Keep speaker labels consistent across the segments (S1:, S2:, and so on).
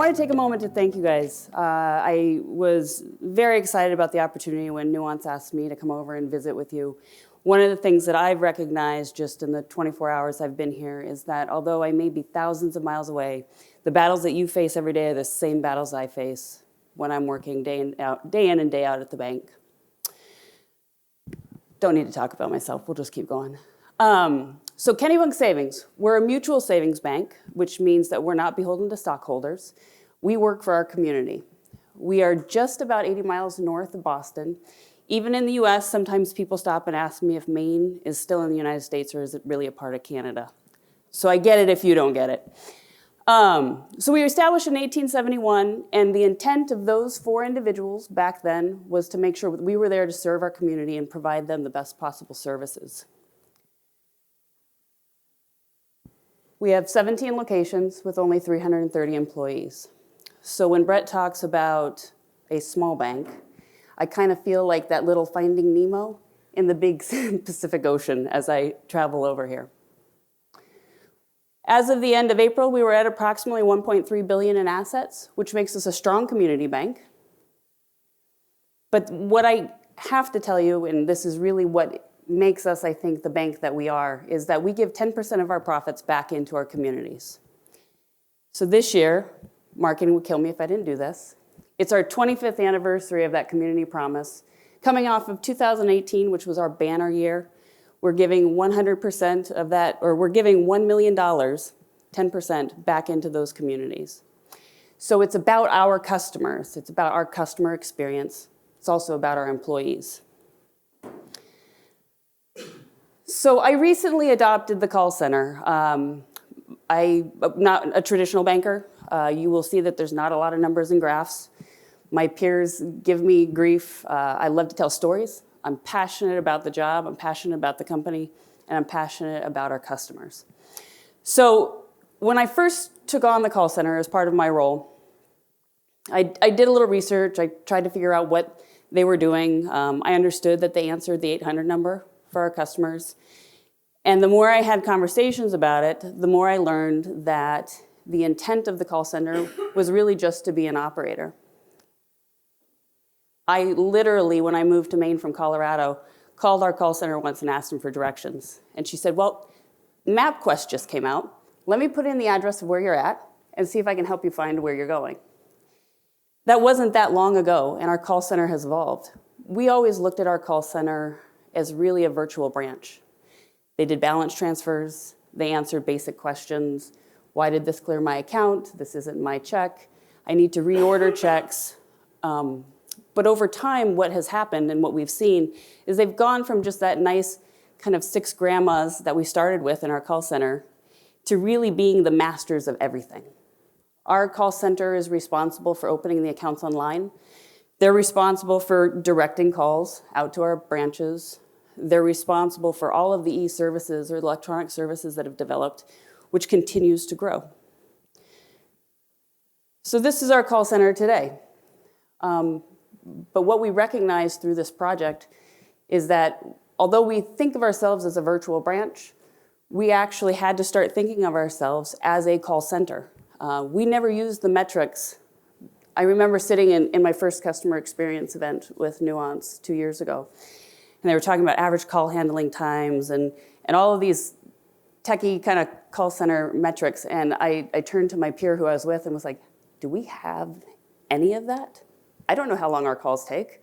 S1: want to take a moment to thank you guys. I was very excited about the opportunity when Nuance asked me to come over and visit with you. One of the things that I've recognized just in the 24 hours I've been here is that although I may be thousands of miles away, the battles that you face every day are the same battles I face when I'm working day in and day out at the bank. Don't need to talk about myself, we'll just keep going. So Kennebunk Savings, we're a mutual savings bank, which means that we're not beholden to stockholders. We work for our community. We are just about 80 miles north of Boston. Even in the US, sometimes people stop and ask me if Maine is still in the United States or is it really a part of Canada. So I get it if you don't get it. So we were established in 1871, and the intent of those 4 individuals back then was to make sure we were there to serve our community and provide them the best possible services. We have 17 locations with only 330 employees. So when Brett talks about a small bank, I kind of feel like that little Finding Nemo in the big Pacific Ocean as I travel over here. As of the end of April, we were at approximately $1.3 billion in assets, which makes us a strong community bank. But what I have to tell you, and this is really what makes us, I think, the bank that we are, is that we give 10% of our profits back into our communities. So this year, marketing would kill me if I didn't do this. It's our 25th anniversary of that community promise. Coming off of 2018, which was our banner year, we're giving 100% of that, or we're giving $1 million, 10% back into those communities. So it's about our customers. It's about our customer experience. It's also about our employees. So I recently adopted the call center. I'm not a traditional banker. You will see that there's not a lot of numbers and graphs. My peers give me grief. I love to tell stories. I'm passionate about the job, I'm passionate about the company, and I'm passionate about our customers. So when I first took on the call center as part of my role, I did a little research. I tried to figure out what they were doing. I understood that they answered the 800 number for our customers. And the more I had conversations about it, the more I learned that the intent of the call center was really just to be an operator. I literally, when I moved to Maine from Colorado, called our call center once and asked them for directions. And she said, well, MapQuest just came out. Let me put in the address of where you're at and see if I can help you find where you're going. That wasn't that long ago, and our call center has evolved. We always looked at our call center as really a virtual branch. They did balance transfers. They answered basic questions. Why did this clear my account? This isn't my check. I need to reorder checks. But over time, what has happened and what we've seen is they've gone from just that nice kind of 6 grandmas that we started with in our call center to really being the masters of everything. Our call center is responsible for opening the accounts online. They're responsible for directing calls out to our branches. They're responsible for all of the e-services or electronic services that have developed, which continues to grow. So this is our call center today. But what we recognize through this project is that although we think of ourselves as a virtual branch, we actually had to start thinking of ourselves as a call center. We never used the metrics. I remember sitting in my first customer experience event with Nuance 2 years ago, and they were talking about average call handling times and all of these techie kind of call center metrics, and I turned to my peer who I was with and was like, do we have any of that? I don't know how long our calls take.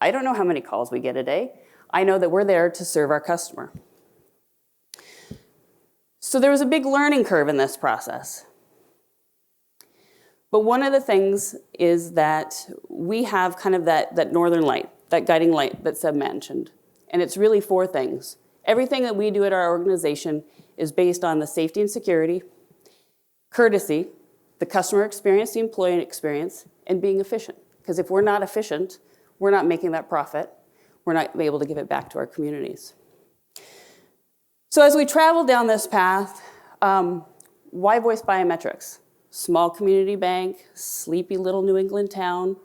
S1: I don't know how many calls we get a day. I know that we're there to serve our customer. So there was a big learning curve in this process. But one of the things is that we have kind of that northern light, that guiding light that Seb mentioned. And it's really 4 things. Everything that we do at our organization is based on the safety and security, courtesy, the customer experience, the employee experience, and being efficient. Because if we're not efficient, we're not making that profit. We're not able to give it back to our communities. So as we travel down this path, why voice biometrics? Small community bank, sleepy little New England town.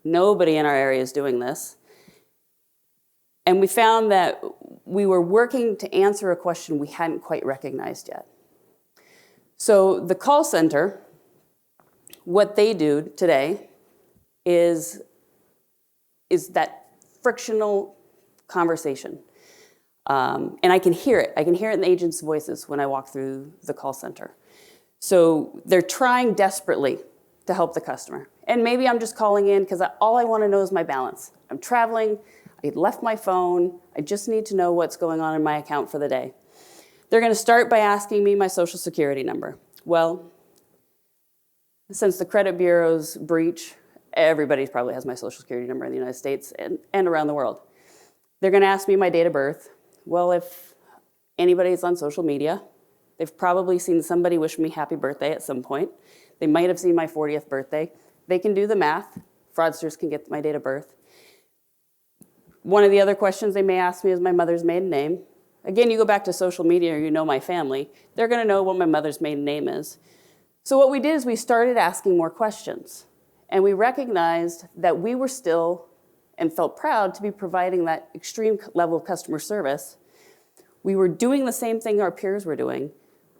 S1: Nobody in our area is doing this. And we found that we were working to answer a question we hadn't quite recognized yet. So the call center what they do today is that frictional conversation. And I can hear it. I can hear it in the agents' voices when I walk through the call center. So they're trying desperately to help the customer. And maybe I'm just calling in because all I want to know is my balance. I'm traveling. I left my phone. I just need to know what's going on in my account for the day. They're going to start by asking me my Social Security number. Well, since the credit bureau's breach, everybody probably has my Social Security number in the United States and around the world. They're going to ask me my date of birth. Well, if anybody's on social media, they've probably seen somebody wish me happy birthday at some point. They might have seen my 40th birthday. They can do the math. Fraudsters can get my date of birth. One of the other questions they may ask me is my mother's maiden name. Again, you go back to social media, or you know my family, they're going to know what my mother's maiden name is. So what we did is we started asking more questions. And we recognized that we were still and felt proud to be providing that extreme level of customer service. We were doing the same thing our peers were doing,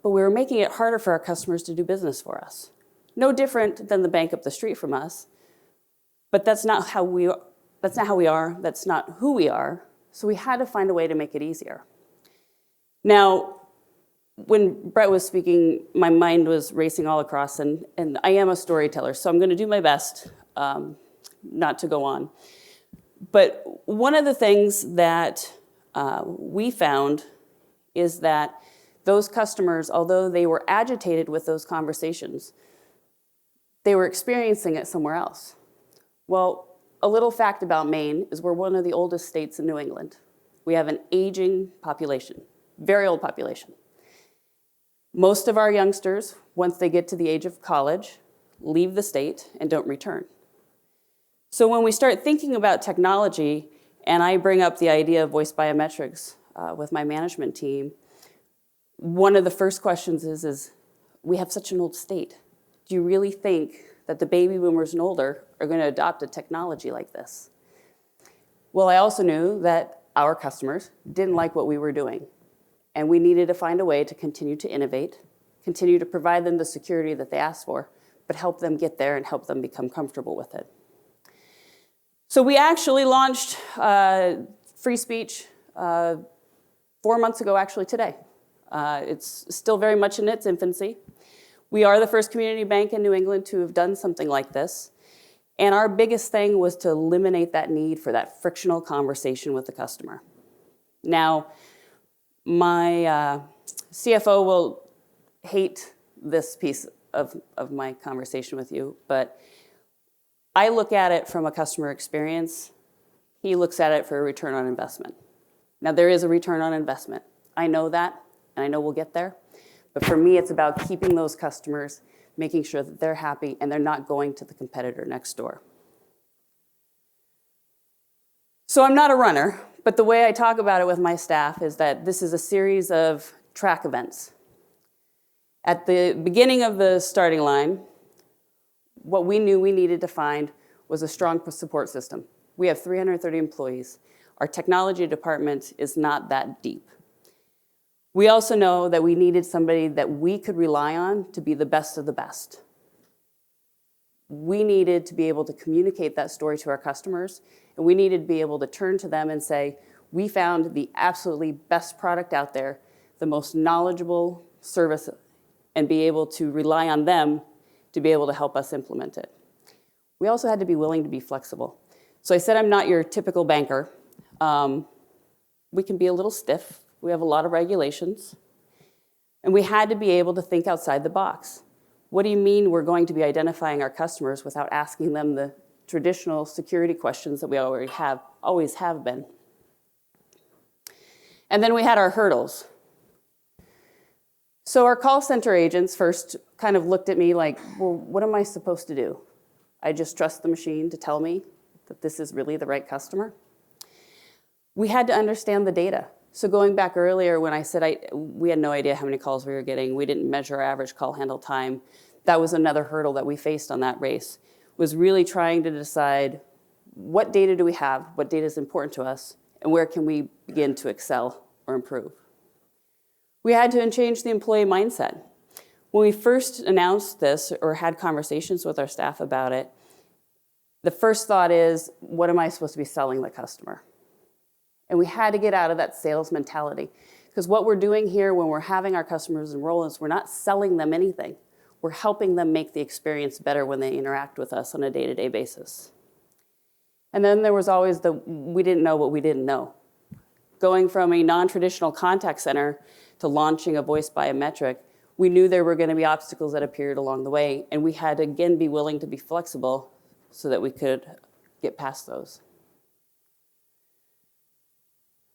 S1: but we were making it harder for our customers to do business for us. No different than the bank up the street from us, but that's not how we are, that's not who we are, so we had to find a way to make it easier. Now, when Brett was speaking, my mind was racing all across, and I am a storyteller, so I'm going to do my best not to go on. But one of the things that we found is that those customers, although they were agitated with those conversations, they were experiencing it somewhere else. Well, a little fact about Maine is we're one of the oldest states in New England. We have an aging population, very old population. Most of our youngsters, once they get to the age of college, leave the state and don't return. So when we start thinking about technology, and I bring up the idea of voice biometrics with my management team, one of the first questions is we have such an old state. Do you really think that the baby boomers and older are going to adopt a technology like this? Well, I also knew that our customers didn't like what we were doing. And we needed to find a way to continue to innovate, continue to provide them the security that they asked for, but help them get there and help them become comfortable with it. So we actually launched free speech 4 months ago, actually today. It's still very much in its infancy. We are the first community bank in New England to have done something like this. And our biggest thing was to eliminate that need for that frictional conversation with the customer. Now, my CFO will hate this piece of my conversation with you, but I look at it from a customer experience. He looks at it for a return on investment. Now, there is a return on investment. I know that, and I know we'll get there. But for me, it's about keeping those customers, making sure that they're happy and they're not going to the competitor next door. So I'm not a runner, but the way I talk about it with my staff is that this is a series of track events. At the beginning of the starting line, what we knew we needed to find was a strong support system. We have 330 employees. Our technology department is not that deep. We also know that we needed somebody that we could rely on to be the best of the best. We needed to be able to communicate that story to our customers, and we needed to be able to turn to them and say, we found the absolutely best product out there, the most knowledgeable service, and be able to rely on them to be able to help us implement it. We also had to be willing to be flexible. So I said I'm not your typical banker. We can be a little stiff. We have a lot of regulations. And we had to be able to think outside the box. What do you mean we're going to be identifying our customers without asking them the traditional security questions that we always have been? And then we had our hurdles. So our call center agents first kind of looked at me like, well, what am I supposed to do? I just trust the machine to tell me that this is really the right customer? We had to understand the data. So going back earlier when I said we had no idea how many calls we were getting, we didn't measure our average call handle time, that was another hurdle that we faced on that race, was really trying to decide what data do we have, what data is important to us, and where can we begin to excel or improve. We had to change the employee mindset. When we first announced this or had conversations with our staff about it, the first thought is, what am I supposed to be selling the customer? And we had to get out of that sales mentality. Because what we're doing here when we're having our customers enroll is we're not selling them anything. We're helping them make the experience better when they interact with us on a day-to-day basis. And then there was always the we didn't know what we didn't know. Going from a non-traditional contact center to launching a voice biometric, we knew there were going to be obstacles that appeared along the way, and we had to again be willing to be flexible so that we could get past those.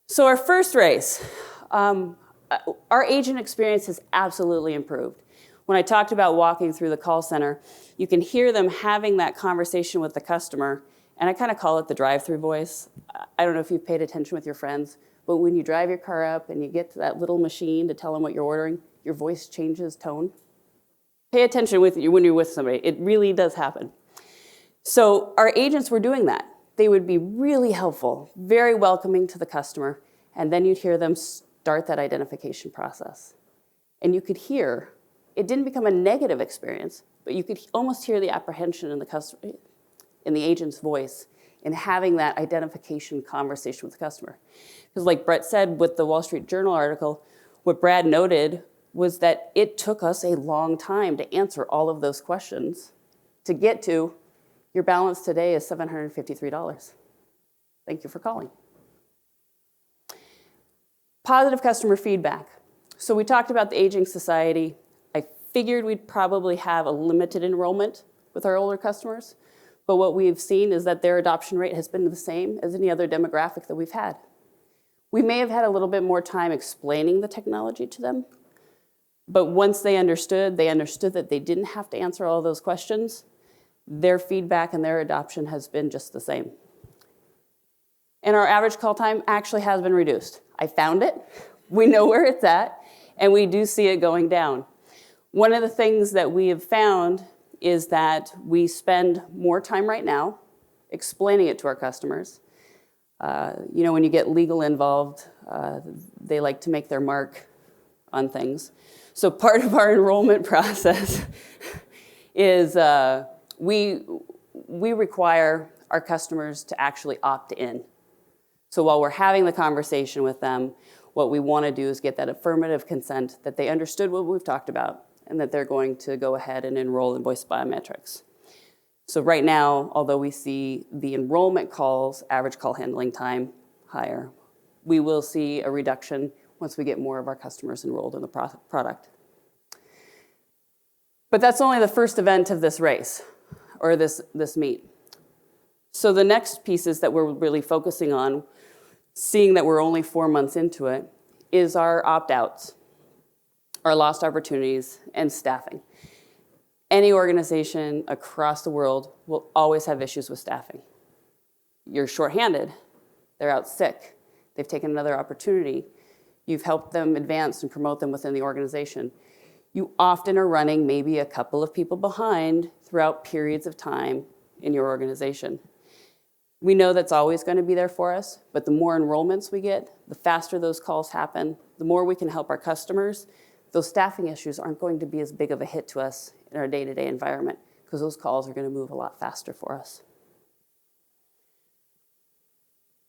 S1: So our first race, our agent experience has absolutely improved. When I talked about walking through the call center, you can hear them having that conversation with the customer, and I kind of call it the drive-through voice. I don't know if you've paid attention with your friends, but when you drive your car up and you get to that little machine to tell them what you're ordering, your voice changes tone. Pay attention when you're with somebody. It really does happen. So our agents were doing that. They would be really helpful, very welcoming to the customer, and then you'd hear them start that identification process. And you could hear, it didn't become a negative experience, but you could almost hear the apprehension in the customer, in the agent's voice, in having that identification conversation with the customer. Because like Brett said with the Wall Street Journal article, what Brad noted was that it took us a long time to answer all of those questions to get to, your balance today is $753. Thank you for calling. Positive customer feedback. So we talked about the aging society. I figured we'd probably have a limited enrollment with our older customers, but what we've seen is that their adoption rate has been the same as any other demographic that we've had. We may have had a little bit more time explaining the technology to them, but once they understood that they didn't have to answer all those questions. Their feedback and their adoption has been just the same. And our average call time actually has been reduced. I found it, we know where it's at, and we do see it going down. One of the things that we have found is that we spend more time right now explaining it to our customers. When you get legal involved, they like to make their mark on things. So part of our enrollment process is we require our customers to actually opt in. So while we're having the conversation with them, what we want to do is get that affirmative consent that they understood what we've talked about and that they're going to go ahead and enroll in voice biometrics. So right now, although we see the enrollment calls, average call handling time higher, we will see a reduction once we get more of our customers enrolled in the product. But that's only the first event of this race, or this meet. So the next pieces that we're really focusing on, seeing that we're only 4 months into it, is our opt-outs, our lost opportunities, and staffing. Any organization across the world will always have issues with staffing. You're shorthanded, they're out sick, they've taken another opportunity, you've helped them advance and promote them within the organization. You often are running maybe a couple of people behind throughout periods of time in your organization. We know that's always going to be there for us, but the more enrollments we get, the faster those calls happen, the more we can help our customers. Those staffing issues aren't going to be as big of a hit to us in our day-to-day environment because those calls are going to move a lot faster for us.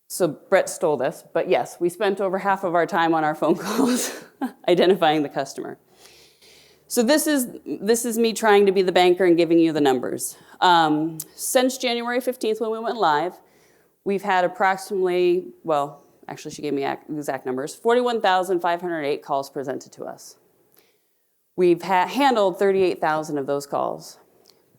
S1: So Brett stole this, but yes, we spent over half of our time on our phone calls identifying the customer. So this is me trying to be the banker and giving you the numbers. Since January 15th when we went live, we've had approximately, well, actually she gave me exact numbers, 41,508 calls presented to us. We've handled 38,000 of those calls.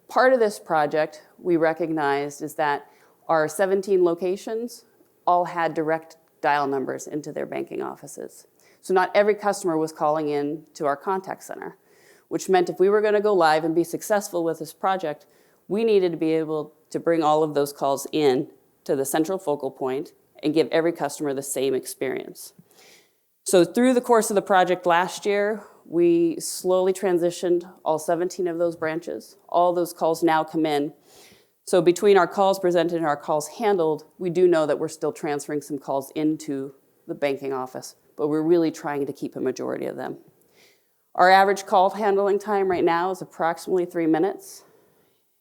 S1: Part of this project we recognized is that our 17 locations all had direct dial numbers into their banking offices. So not every customer was calling in to our contact center, which meant if we were going to go live and be successful with this project, we needed to be able to bring all of those calls in to the central focal point and give every customer the same experience. So through the course of the project last year, we slowly transitioned all 17 of those branches. All those calls now come in. So between our calls presented and our calls handled, we do know that we're still transferring some calls into the banking office, but we're really trying to keep a majority of them. Our average call handling time right now is approximately 3 minutes.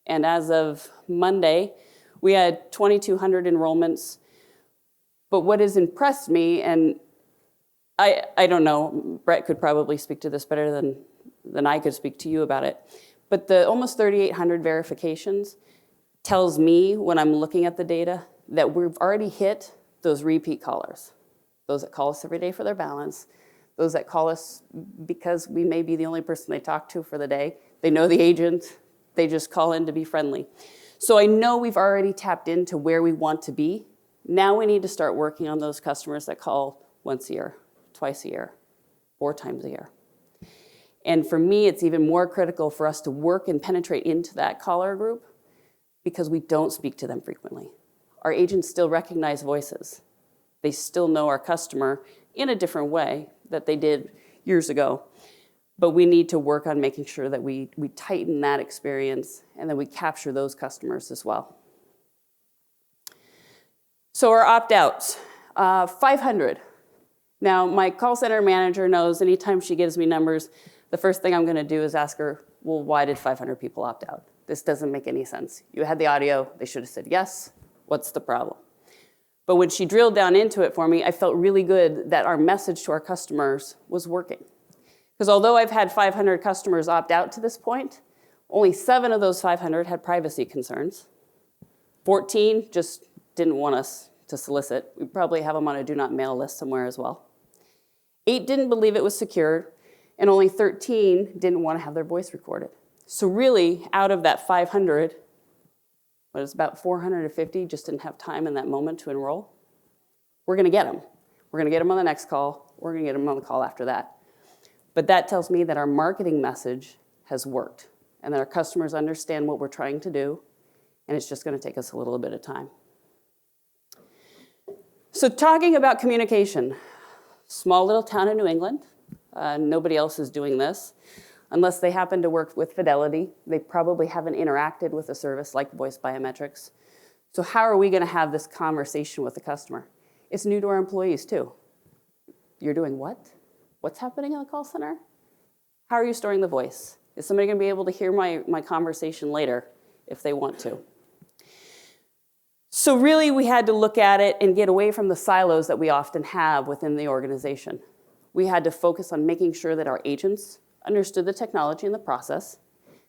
S1: And as of Monday, we had 2,200 enrollments. But what has impressed me, and I don't know, Brett could probably speak to this better than I could speak to you about it, but the almost 3,800 verifications tells me, when I'm looking at the data, that we've already hit those repeat callers, those that call us every day for their balance, those that call us because we may be the only person they talk to for the day. They know the agent, they just call in to be friendly. So I know we've already tapped into where we want to be. Now we need to start working on those customers that call once a year, twice a year, 4 times a year. And for me, it's even more critical for us to work and penetrate into that caller group because we don't speak to them frequently. Our agents still recognize voices. They still know our customer in a different way that they did years ago. But we need to work on making sure that we tighten that experience and that we capture those customers as well. So our opt-outs, 500. Now, my call center manager knows anytime she gives me numbers, the first thing I'm going to do is ask her, well, why did 500 people opt out? This doesn't make any sense. You had the audio. They should have said yes. What's the problem? But when she drilled down into it for me, I felt really good that our message to our customers was working. Because although I've had 500 customers opt out to this point, only 7 of those 500 had privacy concerns. 14 just didn't want us to solicit. We probably have them on a do not mail list somewhere as well. 8 didn't believe it was secured, and only 13 didn't want to have their voice recorded. So really, out of that 500, what is about 450 just didn't have time in that moment to enroll. We're going to get them. We're going to get them on the next call. We're going to get them on the call after that. But that tells me that our marketing message has worked and that our customers understand what we're trying to do, and it's just going to take us a little bit of time. So talking about communication, small little town in New England. Nobody else is doing this. Unless they happen to work with Fidelity, they probably haven't interacted with a service like Voice Biometrics. So how are we going to have this conversation with the customer? It's new to our employees too. You're doing what? What's happening in the call center? How are you storing the voice? Is somebody going to be able to hear my conversation later if they want to? So really, we had to look at it and get away from the silos that we often have within the organization. We had to focus on making sure that our agents understood the technology and the process.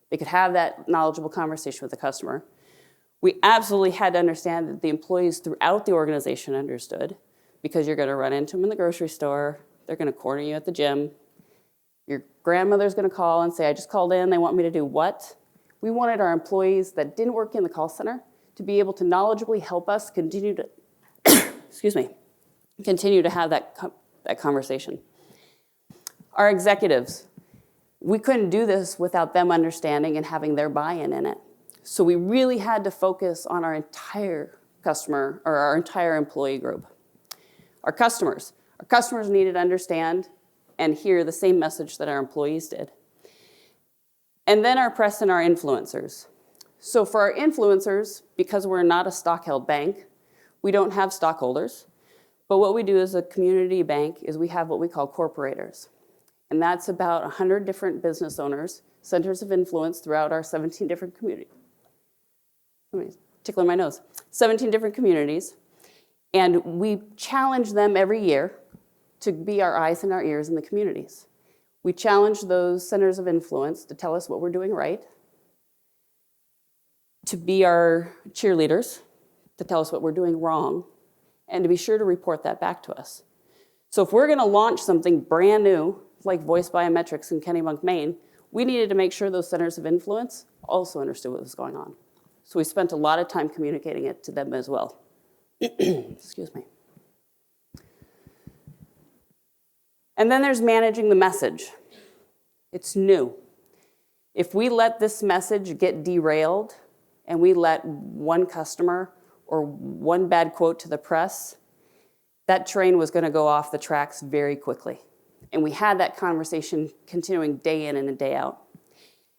S1: They could have that knowledgeable conversation with the customer. We absolutely had to understand that the employees throughout the organization understood, because you're going to run into them in the grocery store, they're going to corner you at the gym, your grandmother's going to call and say, I just called in, they want me to do what? We wanted our employees that didn't work in the call center to be able to knowledgeably help us continue to, continue to have that conversation. Our executives, we couldn't do this without them understanding and having their buy-in in it. So we really had to focus on our entire customer or our entire employee group. Our customers needed to understand and hear the same message that our employees did. And then our press and our influencers. So for our influencers, because we're not a stock-held bank, we don't have stockholders. But what we do as a community bank is we have what we call corporators. And that's about 100 different business owners, centers of influence throughout our 17 different communities. Tickling my nose. 17 different communities. And we challenge them every year to be our eyes and our ears in the communities. We challenge those centers of influence to tell us what we're doing right, to be our cheerleaders, to tell us what we're doing wrong, and to be sure to report that back to us. So if we're going to launch something brand new, like Voice Biometrics in Kennebunk, Maine, we needed to make sure those centers of influence also understood what was going on. So we spent a lot of time communicating it to them as well. Excuse me. And then there's managing the message. It's new. If we let this message get derailed and we let one customer or one bad quote to the press, that train was going to go off the tracks very quickly. And we had that conversation continuing day in and day out.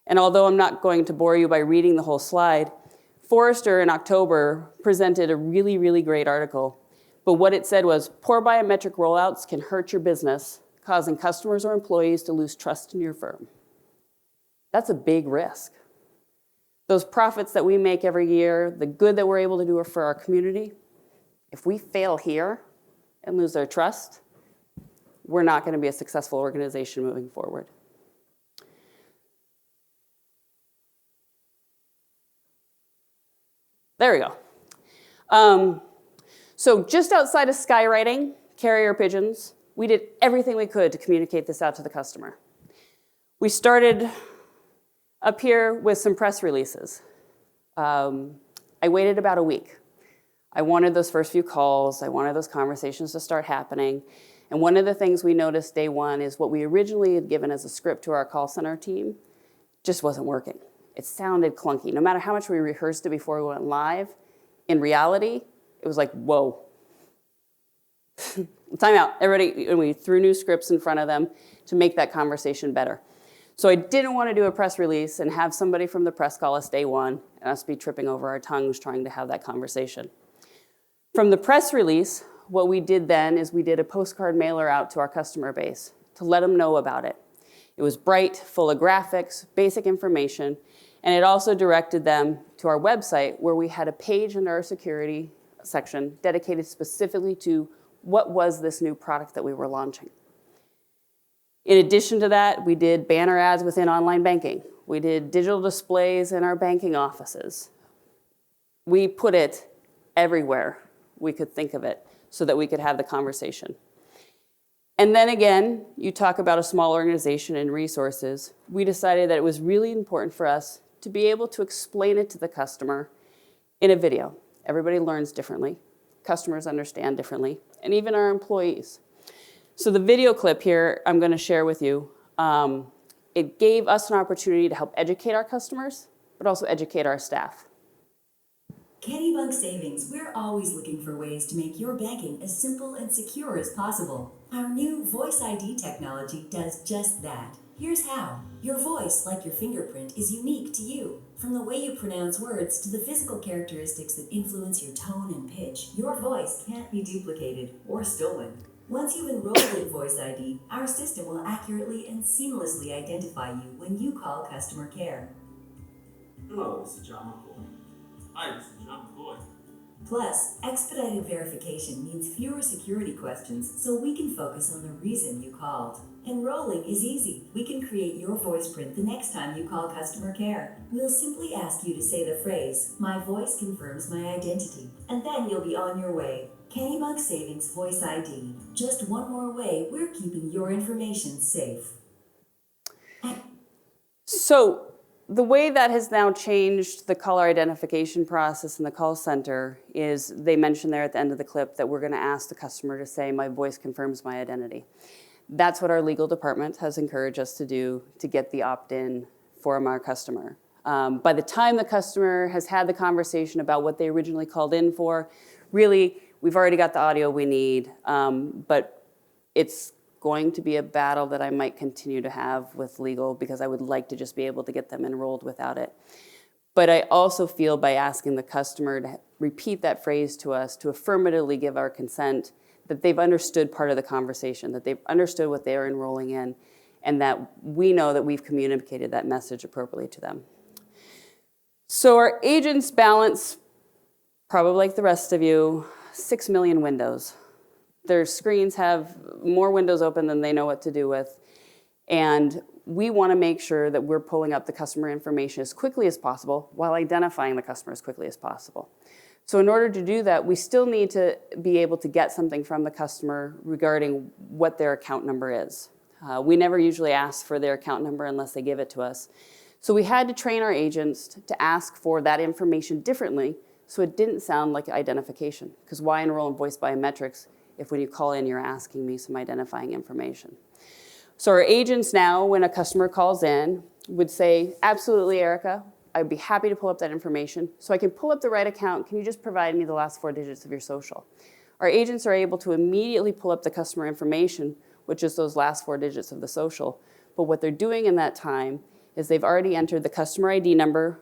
S1: And although I'm not going to bore you by reading the whole slide, Forrester in October presented a really, really great article. But what it said was, poor biometric rollouts can hurt your business, causing customers or employees to lose trust in your firm. That's a big risk. Those profits that we make every year, the good that we're able to do for our community, if we fail here and lose their trust, we're not going to be a successful organization moving forward. There we go. So just outside of skywriting, carrier pigeons, we did everything we could to communicate this out to the customer. We started up here with some press releases. I waited about a week. I wanted those first few calls. I wanted those conversations to start happening. And one of the things we noticed day one is what we originally had given as a script to our call center team just wasn't working. It sounded clunky. No matter how much we rehearsed it before we went live, in reality, it was like, whoa. Time out, everybody, and we threw new scripts in front of them to make that conversation better. So I didn't want to do a press release and have somebody from the press call us day one and us be tripping over our tongues trying to have that conversation. From the press release, what we did then is we did a postcard mailer out to our customer base to let them know about it. It was bright, full of graphics, basic information, and it also directed them to our website where we had a page in our security section dedicated specifically to what was this new product that we were launching. In addition to that, we did banner ads within online banking. We did digital displays in our banking offices. We put it everywhere we could think of it so that we could have the conversation. And then again, you talk about a small organization and resources. We decided that it was really important for us to be able to explain it to the customer in a video. Everybody learns differently. Customers understand differently, and even our employees. So the video clip here I'm going to share with you, it gave us an opportunity to help educate our customers, but also educate our staff.
S2: Kennebunk Savings, we're always looking for ways to make your banking as simple and secure as possible. Our new Voice ID technology does just that. Here's how. Your voice, like your fingerprint, is unique to you. From the way you pronounce words to the physical characteristics that influence your tone and pitch, your voice can't be duplicated or stolen. Once you've enrolled in Voice ID, our system will accurately and seamlessly identify you when you call customer care.
S3: Hello, this is John McCoy. Hi, this is John McCoy.
S2: Plus, expedited verification means fewer security questions, so we can focus on the reason you called. Enrolling is easy. We can create your voice print the next time you call customer care. We'll simply ask you to say the phrase, "My voice confirms my identity," and then you'll be on your way. Kennebunk Savings Voice ID. Just one more way we're keeping your information safe.
S1: So the way that has now changed the caller identification process in the call center is they mentioned there at the end of the clip that we're going to ask the customer to say, "My voice confirms my identity." That's what our legal department has encouraged us to do to get the opt-in from our customer. By the time the customer has had the conversation about what they originally called in for, really, we've already got the audio we need, but it's going to be a battle that I might continue to have with legal because I would like to just be able to get them enrolled without it. But I also feel by asking the customer to repeat that phrase to us, to affirmatively give our consent, that they've understood part of the conversation, that they've understood what they're enrolling in, and that we know that we've communicated that message appropriately to them. So our agents balance, probably like the rest of you, 6 million windows. Their screens have more windows open than they know what to do with. And we want to make sure that we're pulling up the customer information as quickly as possible while identifying the customer as quickly as possible. So in order to do that, we still need to be able to get something from the customer regarding what their account number is. We never usually ask for their account number unless they give it to us. So we had to train our agents to ask for that information differently so it didn't sound like identification. Because why enroll in Voice Biometrics if when you call in you're asking me some identifying information? So our agents now, when a customer calls in, would say, "Absolutely, Erica, I'd be happy to pull up that information. So I can pull up the right account. Can you just provide me the last 4 digits of your social?" Our agents are able to immediately pull up the customer information, which is those last 4 digits of the social. But what they're doing in that time is they've already entered the customer ID number,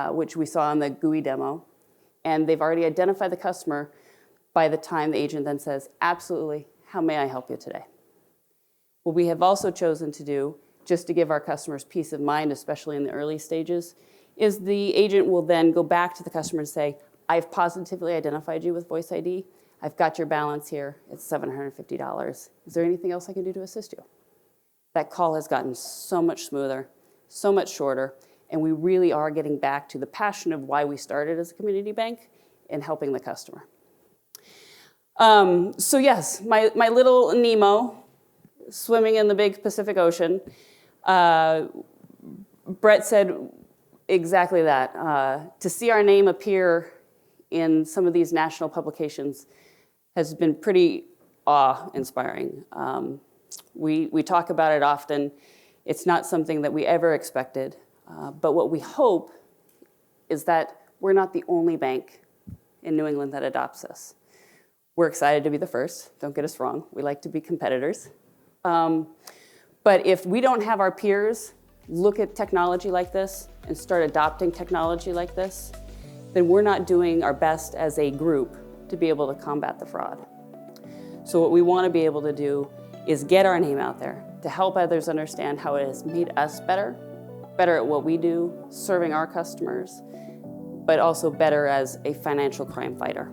S1: which we saw in the GUI demo, and they've already identified the customer by the time the agent then says, "Absolutely, how may I help you today?" What we have also chosen to do, just to give our customers peace of mind, especially in the early stages, is the agent will then go back to the customer and say, I've positively identified you with Voice ID. I've got your balance here. It's $750. Is there anything else I can do to assist you? That call has gotten so much smoother, so much shorter, and we really are getting back to the passion of why we started as a community bank and helping the customer. So yes, my little Nemo swimming in the big Pacific Ocean. Brett said exactly that. To see our name appear in some of these national publications has been pretty awe-inspiring. We talk about it often. It's not something that we ever expected. But what we hope is that we're not the only bank in New England that adopts this. We're excited to be the first. Don't get us wrong. We like to be competitors. But if we don't have our peers look at technology like this and start adopting technology like this, then we're not doing our best as a group to be able to combat the fraud. So what we want to be able to do is get our name out there to help others understand how it has made us better at what we do, serving our customers, but also better as a financial crime fighter.